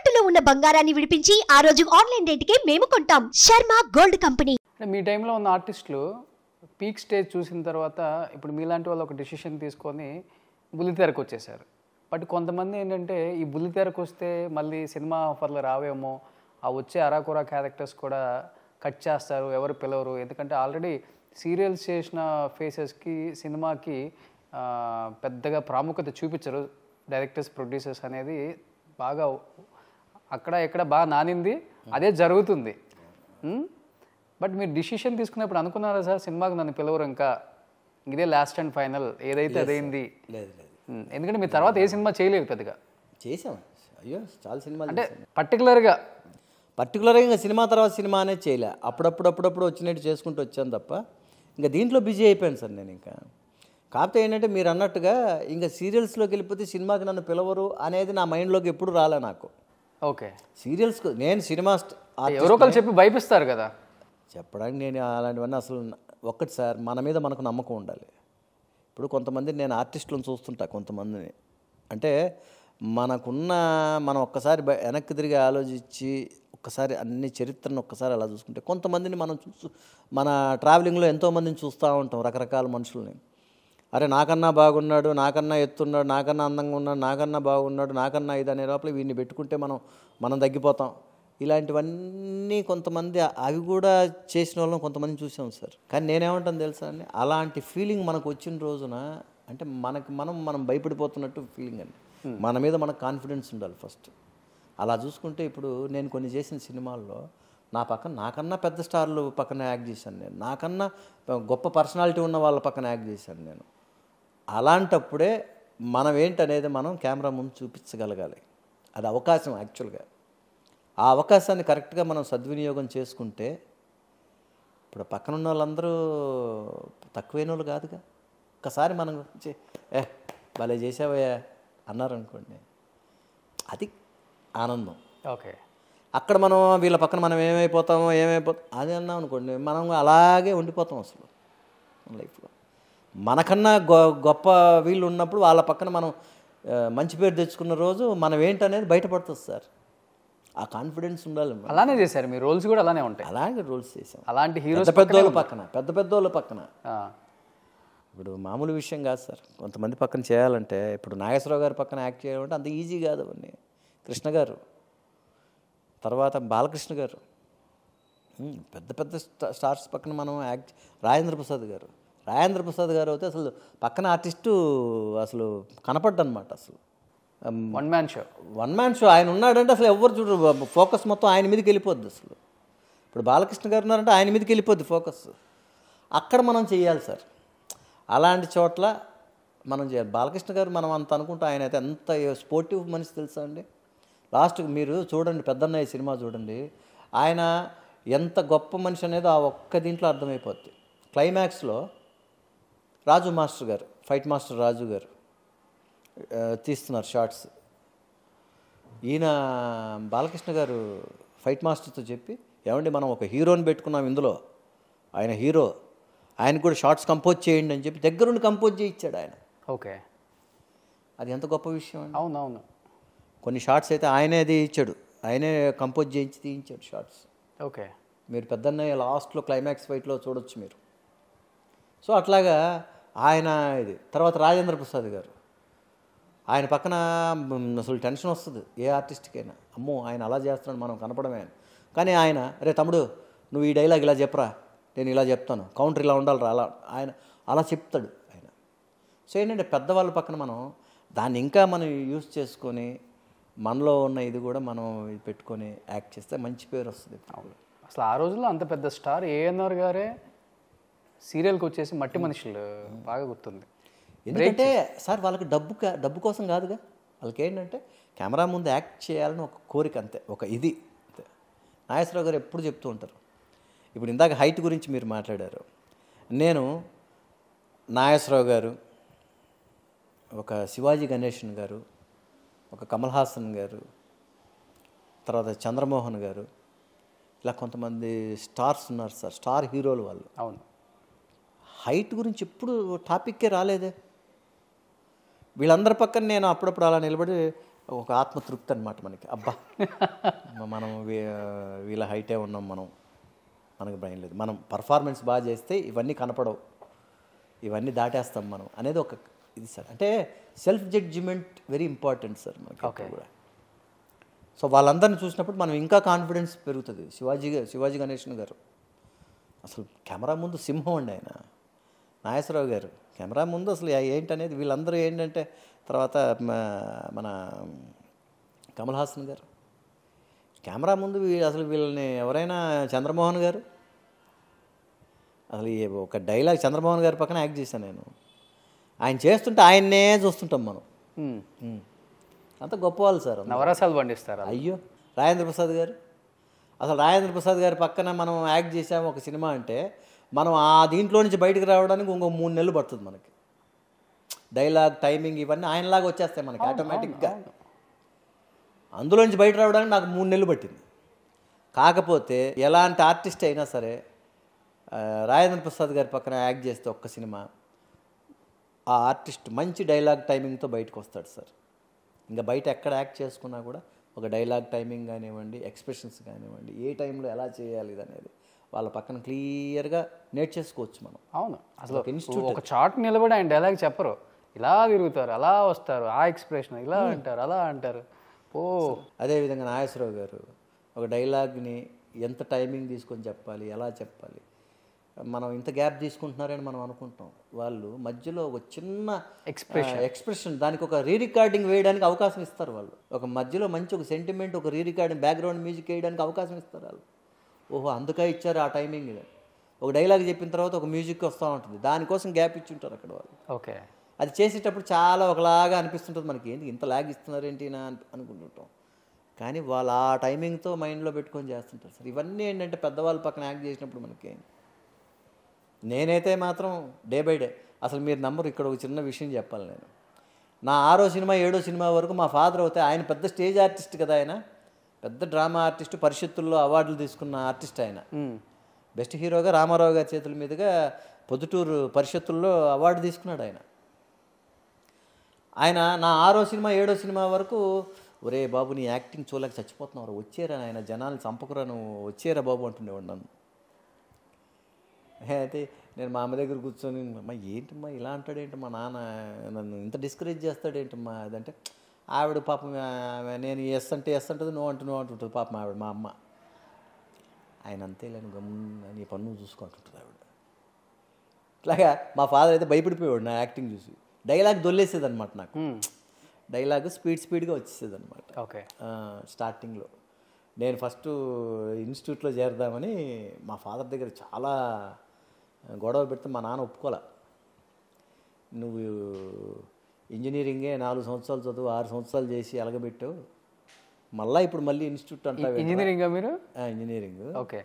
తాకట్టులో ఉన్న బంగారాన్ని విడిపించి ఆ రోజు ఆన్లైన్ రేటుకే మేము కొంటాం. Sharma gold company. మీ టైంలో ఉన్న ఆర్టిస్టులు పీక్ స్టేజ్ చూసిన తర్వాత ఇప్పుడు మీలాంటి వాళ్ళు ఒక డెసిషన్ తీసుకొని బుల్లితెరకు వచ్చేసారు. బట్ కొంతమంది ఏంటంటే ఈ బుల్లితెరకు వస్తే మళ్ళీ సినిమా ఆఫర్లు రావేమో, ఆ వచ్చే అరాకొరా క్యారెక్టర్స్ కూడా కట్ చేస్తారు, ఎవరు పిలవరు. ఎందుకంటే ఆల్రెడీ సీరియల్స్ చేసిన ఫేసెస్కి సినిమాకి పెద్దగా ప్రాముఖ్యత చూపించరు డైరెక్టర్స్, ప్రొడ్యూసర్స్ అనేది. బాగా అక్కడ ఇక్కడ బాగా నానింది, అదే జరుగుతుంది. బట్ మీరు డిసిషన్ తీసుకున్నప్పుడు అనుకున్నారా సార్ సినిమాకి నన్ను పిలవరు, ఇంకా ఇదే లాస్ట్ అండ్ ఫైనల్, ఏదైతే అదైంది? లేదు లేదు. ఎందుకంటే మీ తర్వాత ఏ సినిమా చేయలేదు పెద్దగా. చేసాం, అయ్యో చాలా సినిమాలు. అంటే పర్టికులర్గా ఇంకా సినిమా తర్వాత సినిమా అనేది చేయలే. అప్పుడప్పుడు వచ్చినట్టు చేసుకుంటూ వచ్చాను తప్ప ఇంకా దీంట్లో బిజీ అయిపోయాను సార్ నేను. ఇంకా కాకపోతే ఏంటంటే మీరు అన్నట్టుగా ఇంకా సీరియల్స్లోకి వెళ్ళిపోతే సినిమాకి నన్ను పిలవరు అనేది నా మైండ్లోకి ఎప్పుడు రాలే నాకు. ఓకే, సీరియల్స్కు నేను సినిమా ఎవరో ఒకరు చెప్పి భయపిస్తారు కదా చెప్పడానికి. నేను అలాంటివన్నీ అసలు ఒక్కటి సార్, మన మీద మనకు నమ్మకం ఉండాలి. ఇప్పుడు కొంతమంది నేను ఆర్టిస్టులను చూస్తుంటా, కొంతమందిని అంటే మనం ఒక్కసారి వెనక్కి తిరిగి ఆలోచించి ఒక్కసారి అన్ని చరిత్రను ఒక్కసారి అలా చూసుకుంటే, కొంతమందిని మనం మన ట్రావెలింగ్లో ఎంతోమందిని చూస్తూ ఉంటాం, రకరకాల మనుషుల్ని. అరే నాకన్నా బాగున్నాడు, నాకన్నా ఎత్తున్నాడు, నాకన్నా అందంగా ఉన్నాడు, నాకన్నా బాగున్నాడు, నాకన్నా ఇది అనే లోపల వీడిని పెట్టుకుంటే మనం తగ్గిపోతాం. ఇలాంటివన్నీ కొంతమంది అవి కూడా చేసిన వాళ్ళని కొంతమందిని చూసాం సార్. కానీ నేనేమంటాను తెలుసా అండి, అలాంటి ఫీలింగ్ మనకు వచ్చిన రోజున అంటే మనం భయపడిపోతున్నట్టు ఫీలింగ్ అండి. మన మీద మనకు కాన్ఫిడెన్స్ ఉండాలి ఫస్ట్. అలా చూసుకుంటే ఇప్పుడు నేను కొన్ని చేసిన సినిమాల్లో నాకన్నా పెద్ద స్టార్లు పక్కన యాక్ట్ చేశాను నేను, నాకన్నా గొప్ప పర్సనాలిటీ ఉన్న వాళ్ళ పక్కన యాక్ట్ చేశాను నేను. అలాంటప్పుడే మనం ఏంటనేది మనం కెమెరా ముందు చూపించగలగాలి. అది అవకాశం యాక్చువల్గా. ఆ అవకాశాన్ని కరెక్ట్గా మనం సద్వినియోగం చేసుకుంటే, ఇప్పుడు పక్కన ఉన్న వాళ్ళందరూ తక్కువైన వాళ్ళు కాదుగా. ఒక్కసారి మనం గురించి భలే చేసావయ్యా అన్నారనుకోండి, అది ఆనందం. ఓకే, అక్కడ మనం వీళ్ళ పక్కన మనం ఏమైపోతాం అది అన్నాం అనుకోండి, మనం అలాగే ఉండిపోతాం అసలు మన లైఫ్లో. మనకన్నా గొప్ప వీళ్ళు ఉన్నప్పుడు వాళ్ళ పక్కన మనం మంచి పేరు తెచ్చుకున్న రోజు మనం ఏంటనేది బయటపడుతుంది సార్. ఆ కాన్ఫిడెన్స్ ఉండాలి. అలానే చేశారు మీ రోల్స్ కూడా అలానే ఉంటాయి. అలాగే రోల్స్ చేసాం, అలాంటి హీరోస్ పెద్దోళ్ళ పక్కన. ఇప్పుడు మామూలు విషయం కాదు సార్, కొంతమంది పక్కన చేయాలంటే. ఇప్పుడు నాగేశ్వరరావు గారి పక్కన యాక్ట్ చేయాలంటే అంత ఈజీ కాదు. అవన్నీ కృష్ణ గారు, తర్వాత బాలకృష్ణ గారు, పెద్ద స్టార్స్ పక్కన మనం యాక్ట్. రాజేంద్ర ప్రసాద్ గారు అయితే అసలు పక్కన ఆర్టిస్టు అసలు కనపడ్డనమాట. అసలు వన్ మ్యాన్ షో ఆయన ఉన్నాడంటే అసలు ఎవరు చూడరు, ఫోకస్ మొత్తం ఆయన మీదకి వెళ్ళిపోద్ది అసలు. ఇప్పుడు బాలకృష్ణ గారు ఉన్నారంటే ఆయన మీదకి వెళ్ళిపోద్ది ఫోకస్. అక్కడ మనం చేయాలి సార్, అలాంటి చోట్ల మనం చేయాలి. బాలకృష్ణ గారు మనం అంత అనుకుంటా, ఆయన అయితే ఎంత స్పోర్టివ్ మనిషి తెలుసా అండి. లాస్ట్కి మీరు చూడండి, పెద్దన్నయ్య సినిమా చూడండి, ఆయన ఎంత గొప్ప మనిషి అనేది ఆ ఒక్క దీంట్లో అర్థమైపోద్ది. క్లైమాక్స్లో రాజు మాస్టర్ గారు, ఫైట్ మాస్టర్ రాజు గారు తీస్తున్నారు షార్ట్స్. ఈయన బాలకృష్ణ గారు ఫైట్ మాస్టర్తో చెప్పి, ఏమండి మనం ఒక హీరోని పెట్టుకున్నాం ఇందులో, ఆయన హీరో, ఆయనకు కూడా షార్ట్స్ కంపోజ్ చేయండి అని చెప్పి దగ్గరుండి కంపోజ్ చేయించాడు ఆయన. ఓకే, అది ఎంత గొప్ప విషయం అండి. అవునవును. కొన్ని షార్ట్స్ అయితే ఆయనే ఇచ్చాడు, ఆయనే కంపోజ్ చేయించి తీయించాడు షార్ట్స్. ఓకే, మీరు పెద్దన్నయ్య లాస్ట్లో క్లైమాక్స్ ఫైట్లో చూడొచ్చు మీరు. సో అట్లాగా ఆయన ఇది. తర్వాత రాజేంద్ర ప్రసాద్ గారు, ఆయన పక్కన అసలు టెన్షన్ వస్తుంది ఏ ఆర్టిస్ట్కైనా. అమ్మో ఆయన అలా చేస్తున్నాడు, మనం కనపడమే. కానీ ఆయన, రే తమ్ముడు నువ్వు ఈ డైలాగ్ ఇలా చెప్పరా, నేను ఇలా చెప్తాను, కౌంటర్ ఇలా ఉండాలిరా, ఆయన అలా చెప్తాడు ఆయన. సో ఏంటంటే పెద్దవాళ్ళ పక్కన మనం దాన్ని ఇంకా మనం యూజ్ చేసుకొని మనలో ఉన్న ఇది కూడా మనం పెట్టుకొని యాక్ట్ చేస్తే మంచి పేరు వస్తుంది. అసలు ఆ రోజుల్లో అంత పెద్ద స్టార్ ఏఎన్ఆర్ గారే సీరియల్కి వచ్చేసి మట్టి మనుషులు బాగా గుర్తుంది. ఎందుకంటే సార్ వాళ్ళకి డబ్బు కోసం కాదుగా, వాళ్ళకి ఏంటంటే కెమెరా ముందు యాక్ట్ చేయాలని ఒక కోరిక అంతే, ఒక ఇది అంతే. నాగేశ్వరరావు గారు ఎప్పుడు చెప్తూ ఉంటారు. ఇప్పుడు ఇందాక హైట్ గురించి మీరు మాట్లాడారు. నేను నాగేశ్వరరావు గారు, ఒక శివాజీ గణేషన్ గారు, ఒక కమల్ హాసన్ గారు, తర్వాత చంద్రమోహన్ గారు, ఇలా కొంతమంది స్టార్స్ ఉన్నారు సార్, స్టార్ హీరోలు వాళ్ళు. అవును, హైట్ గురించి ఎప్పుడు టాపిక్కే రాలేదే. వీళ్ళందరి పక్కన నేను అప్పుడప్పుడు అలా నిలబడి ఒక ఆత్మతృప్తి అనమాట మనకి. అబ్బా మనం వీళ్ళ హైటే ఉన్నాం, మనకు భయం లేదు, మనం పర్ఫార్మెన్స్ బాగా చేస్తే ఇవన్నీ కనపడవు, ఇవన్నీ దాటేస్తాం మనం అనేది ఒక ఇది సార్. అంటే self judgement very important sir మనకి కూడా. సో వాళ్ళందరిని చూసినప్పుడు మనం ఇంకా కాన్ఫిడెన్స్ పెరుగుతుంది. శివాజీ గణేషన్ గారు అసలు కెమెరా ముందు సింహం అండి ఆయన. నాగేశ్వరరావు గారు కెమెరా ముందు అసలు ఏంటనేది, వీళ్ళందరూ ఏంటంటే, తర్వాత మన కమల్ హాసన్ గారు కెమెరా ముందు అసలు వీళ్ళని ఎవరైనా, చంద్రమోహన్ గారు అసలు ఒక డైలాగ్ చంద్రమోహన్ గారి పక్కన యాక్ట్ చేశాను నేను. ఆయన చేస్తుంటే ఆయన్నే చూస్తుంటాం మనం. అంత గొప్ప వాళ్ళు సార్, నవరసాలు పండిస్తారు. అయ్యో రాజేంద్ర ప్రసాద్ గారు, అసలు రాజేంద్ర ప్రసాద్ గారి పక్కన మనం యాక్ట్ చేసాము ఒక సినిమా అంటే, మనం ఆ దీంట్లో నుంచి బయటకు రావడానికి ఇంకో 3 నెలలు పడుతుంది మనకి. డైలాగ్, టైమింగ్ ఇవన్నీ ఆయనలాగా వచ్చేస్తాయి మనకి ఆటోమేటిక్గా. అందులోంచి బయట రావడానికి నాకు 3 నెలలు పట్టింది. కాకపోతే ఎలాంటి ఆర్టిస్ట్ అయినా సరే రాజేంద్ర ప్రసాద్ గారి పక్కన యాక్ట్ చేస్తే ఒక్క సినిమా, ఆ ఆర్టిస్ట్ మంచి డైలాగ్ టైమింగ్తో బయటకు వస్తాడు సార్. ఇంకా బయట ఎక్కడ యాక్ట్ చేసుకున్నా కూడా ఒక డైలాగ్ టైమింగ్ కానివ్వండి, ఎక్స్ప్రెషన్స్ కానివ్వండి, ఏ టైంలో ఎలా చేయాలి అనేది వాళ్ళ పక్కన క్లియర్గా నేర్చేసుకోవచ్చు మనం. అవును, అసలు ఒక చాట్ నిలబడి ఆయన డైలాగ్ చెప్పరు, ఇలా తిరుగుతారు, అలా వస్తారు, ఆ ఎక్స్ప్రెషన్ ఇలా అంటారు, అలా అంటారు. అదేవిధంగా నాగేశ్వరరావు గారు ఒక డైలాగ్ని ఎంత టైమింగ్ తీసుకొని చెప్పాలి, ఎలా చెప్పాలి, మనం ఇంత గ్యాప్ తీసుకుంటున్నారని మనం అనుకుంటాం. వాళ్ళు మధ్యలో ఒక చిన్న ఎక్స్ప్రెషన్ దానికి ఒక రీరికార్డింగ్ వేయడానికి అవకాశం ఇస్తారు వాళ్ళు. ఒక మధ్యలో మంచి ఒక సెంటిమెంట్, ఒక రీరికార్డింగ్ బ్యాక్గ్రౌండ్ మ్యూజిక్ వేయడానికి అవకాశం ఇస్తారు వాళ్ళు. ఓహో అందుకే ఇచ్చారు ఆ టైమింగ్. ఒక డైలాగ్ చెప్పిన తర్వాత ఒక మ్యూజిక్ వస్తూ ఉంటుంది, దానికోసం గ్యాప్ ఇచ్చి ఉంటారు అక్కడ వాళ్ళు. ఓకే, అది చేసేటప్పుడు చాలా ఒకలాగా అనిపిస్తుంటుంది మనకి, ఏంటి ఇంత లాగ్ ఇస్తున్నారేంటి అనుకుంటుంటాం. కానీ వాళ్ళు ఆ టైమింగ్తో మైండ్లో పెట్టుకొని చేస్తుంటారు సార్. ఇవన్నీ ఏంటంటే పెద్దవాళ్ళ పక్కన యాక్ట్ చేసినప్పుడు మనకి. నేనైతే మాత్రం డే బై డే అసలు మీరు నమ్మరు, ఇక్కడ ఒక చిన్న విషయం చెప్పాలి. నేను నా 6వ సినిమా 7వ సినిమా వరకు మా ఫాదర్ అవుతే, ఆయన పెద్ద స్టేజ్ ఆర్టిస్ట్ కదా, ఆయన పెద్ద డ్రామా ఆర్టిస్ట్, పరిషత్తుల్లో అవార్డులు తీసుకున్న ఆర్టిస్ట్. ఆయన బెస్ట్ హీరోగా రామారావు గారి చేతుల మీదుగా పొద్దుటూరు పరిషత్తుల్లో అవార్డు తీసుకున్నాడు ఆయన. నా 6వ సినిమా 7వ సినిమా వరకు, ఒరే బాబు నీ యాక్టింగ్ చూడలేక చచ్చిపోతున్నావు, వచ్చేరా ఆయన, జనాలు చంపకురా, నువ్వు వచ్చేరా బాబు అంటుండేవాడు నన్ను. అయితే నేను మా అమ్మ దగ్గర కూర్చొని, అమ్మా ఏంటమ్మా ఇలా అంటాడేంటి మా నాన్న, నన్ను ఇంత డిస్కరేజ్ చేస్తాడేంటమ్మా అదంటే, ఆవిడ పాపం నేను ఎస్ అంటుంది, నువ్వు అంటుంటుంది పాపం ఆవిడ, మా అమ్మ. ఆయన అంతేలేను గమ్మున నీ పన్ను చూసుకుంటుంటుంది ఆవిడ. ఇట్లాగా మా ఫాదర్ అయితే భయపడిపోయాడు నా యాక్టింగ్ చూసి. డైలాగ్ దొల్లేసేది అనమాట నాకు, డైలాగ్ స్పీడ్గా వచ్చేసేది అనమాట. ఓకే, స్టార్టింగ్లో నేను ఫస్ట్ ఇన్స్టిట్యూట్లో చేరదామని మా ఫాదర్ దగ్గర చాలా గొడవ పెడితే మా నాన్న ఒప్పుకోలే. నువ్వు ఇంజనీరింగే 4 సంవత్సరాలు చదువు, 6 సంవత్సరాలు చేసి ఎలగబెట్టావు, మళ్ళీ ఇన్స్టిట్యూట్ అంటావు. ఇంజనీరింగా మీరు? ఇంజనీరింగ్. ఓకే,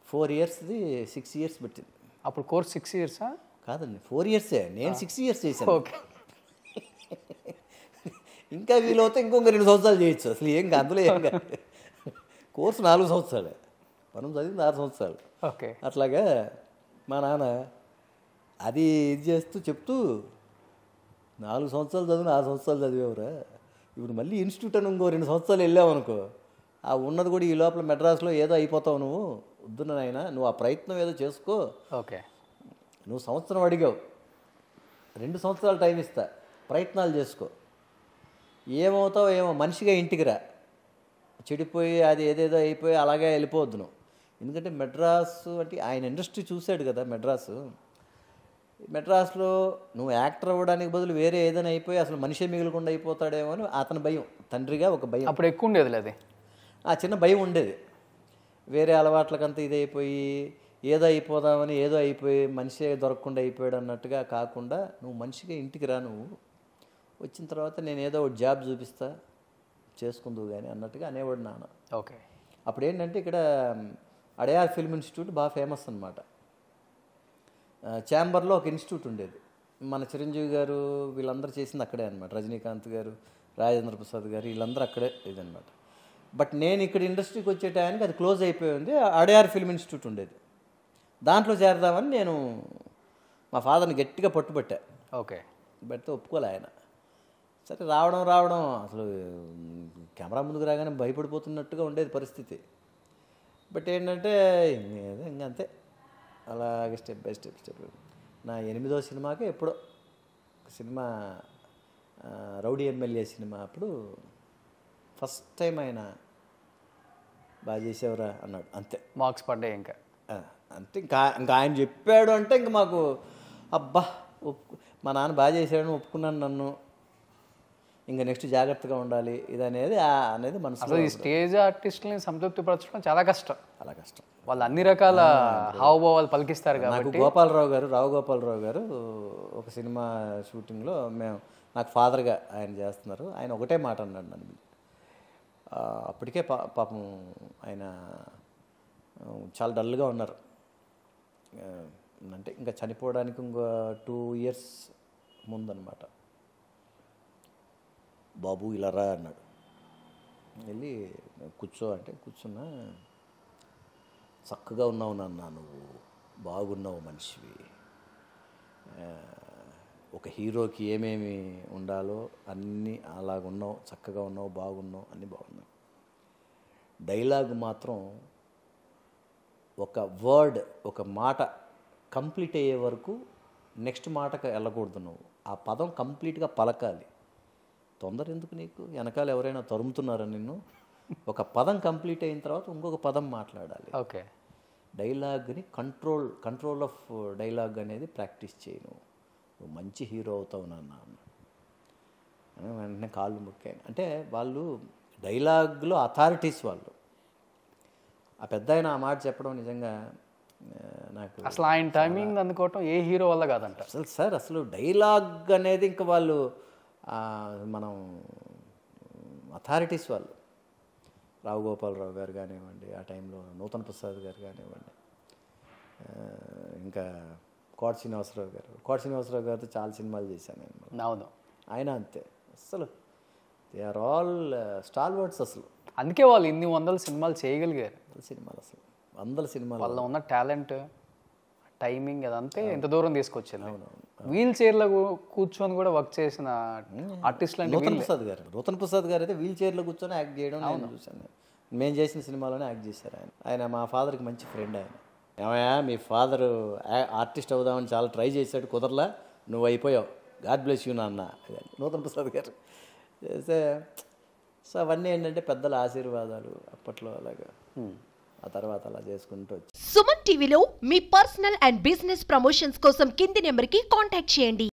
4 ఇయర్స్ది 6 ఇయర్స్ పెట్టింది. అప్పుడు కోర్స్ 6 ఇయర్సా? కాదండి, 4 ఇయర్సే. నేను 6 ఇయర్స్ చేశాను. ఓకే, ఇంకా వీలవుతే ఇంకొక 2 సంవత్సరాలు చేయొచ్చు. అసలు ఏం అందులో ఏం కాదు. కోర్సు 4 సంవత్సరాలే, మనం చదివింది 6 సంవత్సరాలు. ఓకే, అట్లాగా మా నాన్న అది ఇది చేస్తూ చెప్తూ, 4 సంవత్సరాలు చదివి 6 సంవత్సరాలు చదివేవరా, ఇప్పుడు మళ్ళీ ఇన్స్టిట్యూట్ అని ఇంకో 2 సంవత్సరాలు వెళ్ళావు అనుకో, ఆ ఉన్నది కూడా ఈ లోపల మెడ్రాస్లో ఏదో అయిపోతావు, నువ్వు వద్దున నాయనా, నువ్వు ఆ ప్రయత్నం ఏదో చేసుకో. ఓకే, నువ్వు సంవత్సరం అడిగావు, 2 సంవత్సరాలు టైం ఇస్తా, ప్రయత్నాలు చేసుకో, ఏమవుతావు ఏమో, మనిషిగా ఇంటికి రా, చెడిపోయి అది ఏదేదో అయిపోయి అలాగే వెళ్ళిపోవద్దు నువ్వు. ఎందుకంటే మెడ్రాసు అంటే ఆయన ఇండస్ట్రీ చూశాడు కదా, మెడ్రాస్లో నువ్వు యాక్టర్ అవ్వడానికి బదులు వేరే ఏదైనా అయిపోయి అసలు మనిషే మిగలకుండా అయిపోతాడేమో అని అతని భయం, తండ్రిగా ఒక భయం. అప్పుడు ఎక్కువ ఉండేది అది, ఆ చిన్న భయం ఉండేది. వేరే అలవాట్లకంతా ఇదైపోయి ఏదో అయిపోదామని ఏదో అయిపోయి మనిషే దొరకకుండా అయిపోయాడు అన్నట్టుగా కాకుండా, నువ్వు మనిషిగా ఇంటికి రా, నువ్వు వచ్చిన తర్వాత నేను ఏదో ఒక జాబ్ చూపిస్తా, చేసుకుందువు కానీ అన్నట్టుగా అనేవాడు నాన్న. ఓకే, అప్పుడు ఏంటంటే ఇక్కడ అడయార్ ఫిల్మ్ ఇన్స్టిట్యూట్ బాగా ఫేమస్ అనమాట. ఛాంబర్లో ఒక ఇన్స్టిట్యూట్ ఉండేది, మన చిరంజీవి గారు వీళ్ళందరూ చేసింది అక్కడే అనమాట. రజనీకాంత్ గారు, రాజేంద్ర ప్రసాద్ గారు వీళ్ళందరూ అక్కడే ఇదనమాట. బట్ నేను ఇక్కడ ఇండస్ట్రీకి వచ్చే టైంకి అది క్లోజ్ అయిపోయింది. అడయార్ ఫిల్మ్ ఇన్స్టిట్యూట్ ఉండేది, దాంట్లో చేరదామని నేను మా ఫాదర్ని గట్టిగా పట్టుబట్టా. ఓకే, పెడితే ఒప్పుకోలే ఆయన. సరే రావడం అసలు కెమెరా ముందుకు రాగానే భయపడిపోతున్నట్టుగా ఉండేది పరిస్థితి. బట్ ఏంటంటే ఇంకంతే అలాగే స్టెప్ బై స్టెప్ నా 8వ సినిమాకే ఎప్పుడో సినిమా రౌడీ ఎమ్మెల్యే సినిమా అప్పుడు ఫస్ట్ టైం ఆయన బాగా చేసేవరా అన్నాడు. అంతే మార్క్స్ పడ్డాయి ఇంకా. అంతే ఇంకా ఆయన చెప్పాడు అంటే ఇంక మాకు అబ్బా మా నాన్న బాగా చేశాడని ఒప్పుకున్నాను నన్ను, ఇంకా నెక్స్ట్ జాగ్రత్తగా ఉండాలి ఇది అనేది మనసులో. ఈ స్టేజ్ ఆర్టిస్టులని సంతృప్తి పరచడం చాలా కష్టం. చాలా కష్టం. వాళ్ళు అన్ని రకాల హావభావాలు పలికిస్తారు నాకు కాబట్టి. రావు గోపాలరావు గారు ఒక సినిమా షూటింగ్లో నాకు ఫాదర్గా ఆయన చేస్తున్నారు. ఆయన ఒకటే మాట అన్నాడు నన్ను. అప్పటికే పాపం ఆయన చాలా డల్గా ఉన్నారు. అంటే ఇంకా చనిపోవడానికి ఇంకో 2 years ముందనమాట. బాబు ఇలా రా అన్నాడు. వెళ్ళి కూర్చో అంటే కూర్చున్నా. చక్కగా ఉన్నావు నాన్న, నువ్వు బాగున్నావు మనిషివి, ఒక హీరోకి ఏమేమి ఉండాలో అన్నీ అలాగున్నావు, చక్కగా ఉన్నావు, బాగున్నావు, అన్నీ బాగున్నావు. డైలాగ్ మాత్రం ఒక వర్డ్ ఒక మాట కంప్లీట్ అయ్యే వరకు నెక్స్ట్ మాటకు వెళ్ళకూడదు. నువ్వు ఆ పదం కంప్లీట్గా పలకాలి. తొందర ఎందుకు నీకు, వెనకాల ఎవరైనా తరుముతున్నారా నిన్ను? ఒక పదం కంప్లీట్ అయిన తర్వాత ఇంకొక పదం మాట్లాడాలి. ఓకే, డైలాగ్ని కంట్రోల్ ఆఫ్ డైలాగ్ అనేది ప్రాక్టీస్ చేయను, నువ్వు మంచి హీరో అవుతావు నాన్న. వెంటనే కాళ్ళు మొక్కాను. అంటే వాళ్ళు డైలాగ్లో అథారిటీస్ వాళ్ళు. ఆ పెద్ద ఆయన ఆ మాట చెప్పడం నిజంగా నాకు అసలు ఆయన టైమింగ్ అందుకోవటం ఏ హీరో వల్ల కాదంట అసలు డైలాగ్ అనేది ఇంకా వాళ్ళు మనం అథారిటీస్ వాళ్ళు. రావు గోపాలరావు గారు కానివ్వండి, ఆ టైంలో నూతన్ ప్రసాద్ గారు కానివ్వండి, ఇంకా కోట శ్రీనివాసరావు గారితో చాలా సినిమాలు చేశాను నేను. అవును, ఆయన అంతే. అసలు they are all star words. అసలు అందుకే వాళ్ళు ఇన్ని 100 సినిమాలు చేయగలిగారు. అసలు 100 సినిమాలు. వాళ్ళ ఉన్న టాలెంట్, టైమింగ్ అదంతే ఎంత దూరం తీసుకొచ్చింది. వీల్ చైర్లో కూర్చొని కూడా వర్క్ చేసిన ఆర్టిస్టులు అంటే నూతన్ ప్రసాద్ గారు అయితే వీల్ చైర్లో కూర్చొని యాక్ట్ చేయడం నేను చూశాను. మేము చేసిన సినిమాలోనే యాక్ట్ చేశారు ఆయన మా ఫాదర్కి మంచి ఫ్రెండ్. ఆయన ఏమయ్యా మీ ఫాదర్ ఆర్టిస్ట్ అవుదామని చాలా ట్రై చేశాడు, కుదరలా, నువ్వు అయిపోయావు, గాడ్ బ్లెస్ యూ నాన్న నూతన్ ప్రసాద్ గారు చేస్తే. సో అవన్నీ ఏంటంటే పెద్దల ఆశీర్వాదాలు అప్పట్లో. అలాగా ఆ తర్వాత అలా చేసుకుంటూ వచ్చి. సుమన్ టీవీలో మీ పర్సనల్ అండ్ బిజినెస్ ప్రమోషన్స్ కోసం కింది నెంబర్కి కాంటాక్ట్ చేయండి.